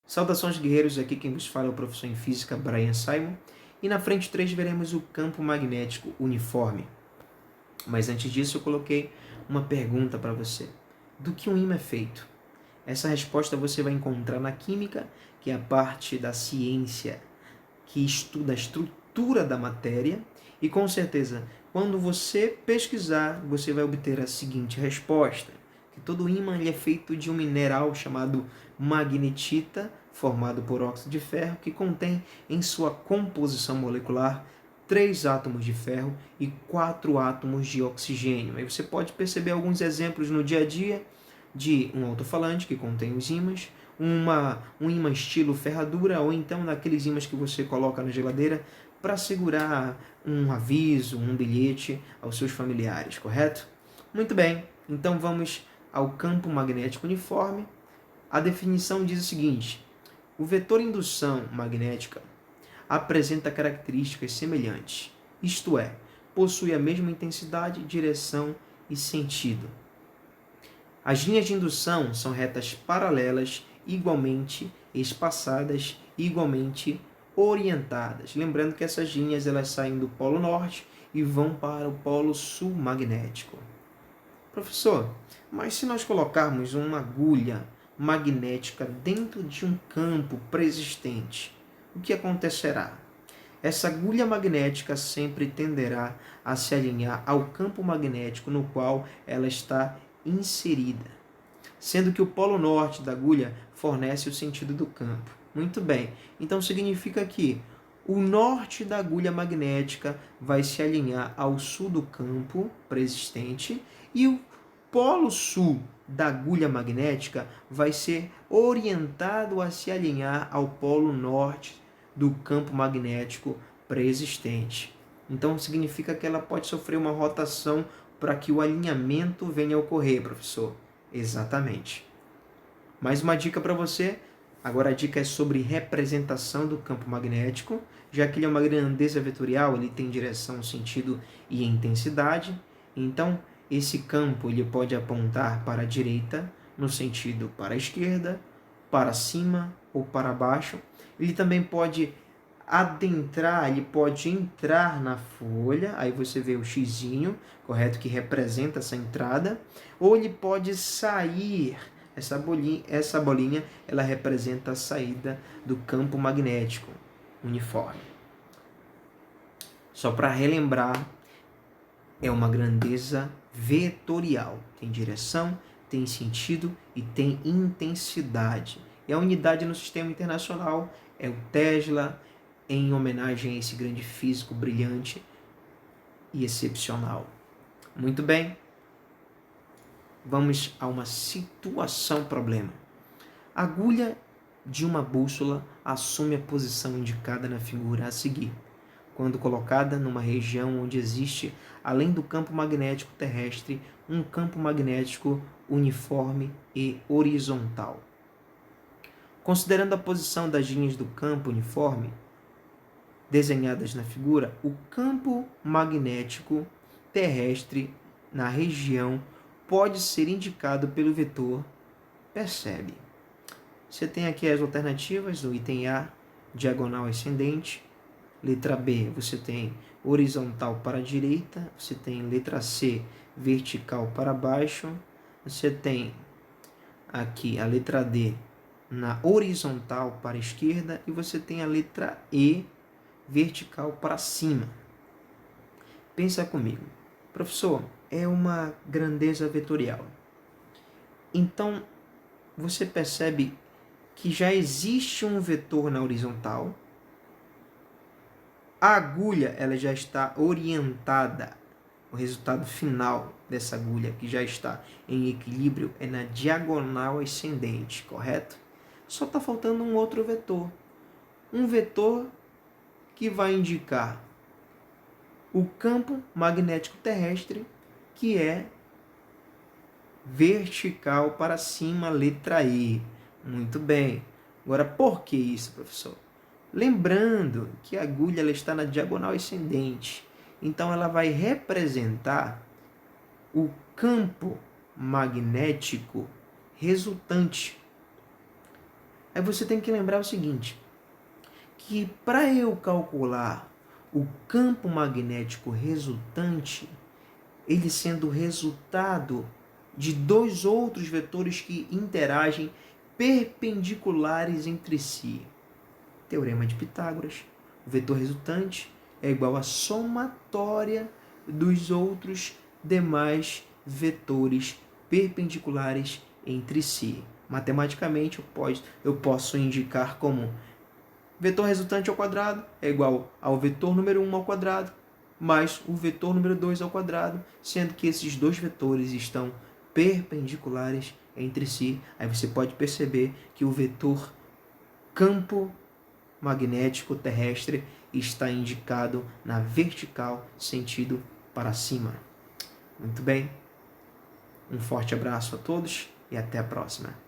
Saudações guerreiros, aqui quem vos fala é o professor em Física Brian Simon, e na frente 3 veremos o campo magnético uniforme. Mas antes disso eu coloquei uma pergunta para você. Do que um ímã é feito? Essa resposta você vai encontrar na química, que é a parte da ciência que estuda a estrutura da matéria, e com certeza, quando você pesquisar, você vai obter a seguinte resposta, que todo ímã é feito de um mineral chamado magnetita, formado por óxido de ferro, que contém em sua composição molecular 3 átomos de ferro e 4 átomos de oxigênio. Aí você pode perceber alguns exemplos no dia a dia de um alto-falante que contém os ímãs, um ímã estilo ferradura, ou então daqueles ímãs que você coloca na geladeira para segurar um aviso, um bilhete aos seus familiares, correto? Muito bem, então vamos ao campo magnético uniforme. A definição diz o seguinte: o vetor indução magnética apresenta características semelhantes, isto é, possui a mesma intensidade, direção e sentido. As linhas de indução são retas paralelas, igualmente espaçadas e igualmente orientadas. Lembrando que essas linhas elas saem do polo norte e vão para o polo sul magnético. Professor, mas se nós colocarmos uma agulha magnética dentro de um campo preexistente, o que acontecerá? Essa agulha magnética sempre tenderá a se alinhar ao campo magnético no qual ela está inserida, sendo que o polo norte da agulha fornece o sentido do campo. Muito bem, então significa que o norte da agulha magnética vai se alinhar ao sul do campo preexistente e o polo sul da agulha magnética vai ser orientado a se alinhar ao polo norte do campo magnético preexistente. Então significa que ela pode sofrer uma rotação para que o alinhamento venha a ocorrer, professor. Exatamente. Mais uma dica para você. Agora a dica é sobre representação do campo magnético, já que ele é uma grandeza vetorial, ele tem direção, sentido e intensidade. Então, esse campo ele pode apontar para a direita, no sentido para a esquerda, para cima ou para baixo. Ele também pode adentrar, ele pode entrar na folha, aí você vê o xizinho, correto, que representa essa entrada, ou ele pode sair, essa bolinha ela representa a saída do campo magnético uniforme. Só para relembrar, é uma grandeza vetorial, tem direção, tem sentido e tem intensidade. E a unidade no sistema internacional é o Tesla, em homenagem a esse grande físico brilhante e excepcional. Muito bem, vamos a uma situação-problema. A agulha de uma bússola assume a posição indicada na figura a seguir, quando colocada numa região onde existe, além do campo magnético terrestre, um campo magnético uniforme e horizontal. Considerando a posição das linhas do campo uniforme, desenhadas na figura, o campo magnético terrestre na região pode ser indicado pelo vetor. Percebe? Você tem aqui as alternativas do item A, diagonal ascendente. Letra B, você tem horizontal para a direita. Você tem letra C, vertical para baixo. Você tem aqui a letra D, na horizontal para a esquerda. E você tem a letra E, vertical para cima. Pensa comigo. Professor, é uma grandeza vetorial. Então, você percebe que já existe um vetor na horizontal. A agulha ela já está orientada. O resultado final dessa agulha, que já está em equilíbrio, é na diagonal ascendente, correto? Só está faltando um outro vetor. Um vetor que vai indicar o campo magnético terrestre, que é vertical para cima, letra E. Muito bem. Agora, por que isso, professor? Lembrando que a agulha ela está na diagonal ascendente, então ela vai representar o campo magnético resultante. Aí você tem que lembrar o seguinte, que para eu calcular o campo magnético resultante, ele sendo resultado de dois outros vetores que interagem perpendiculares entre si. Teorema de Pitágoras, o vetor resultante é igual à somatória dos outros demais vetores perpendiculares entre si. Matematicamente, eu posso indicar como vetor resultante ao quadrado é igual ao vetor número 1 ao quadrado mais o vetor número 2 ao quadrado, sendo que esses dois vetores estão perpendiculares entre si. Aí você pode perceber que o vetor campo magnético terrestre está indicado na vertical, sentido para cima. Muito bem, um forte abraço a todos e até a próxima.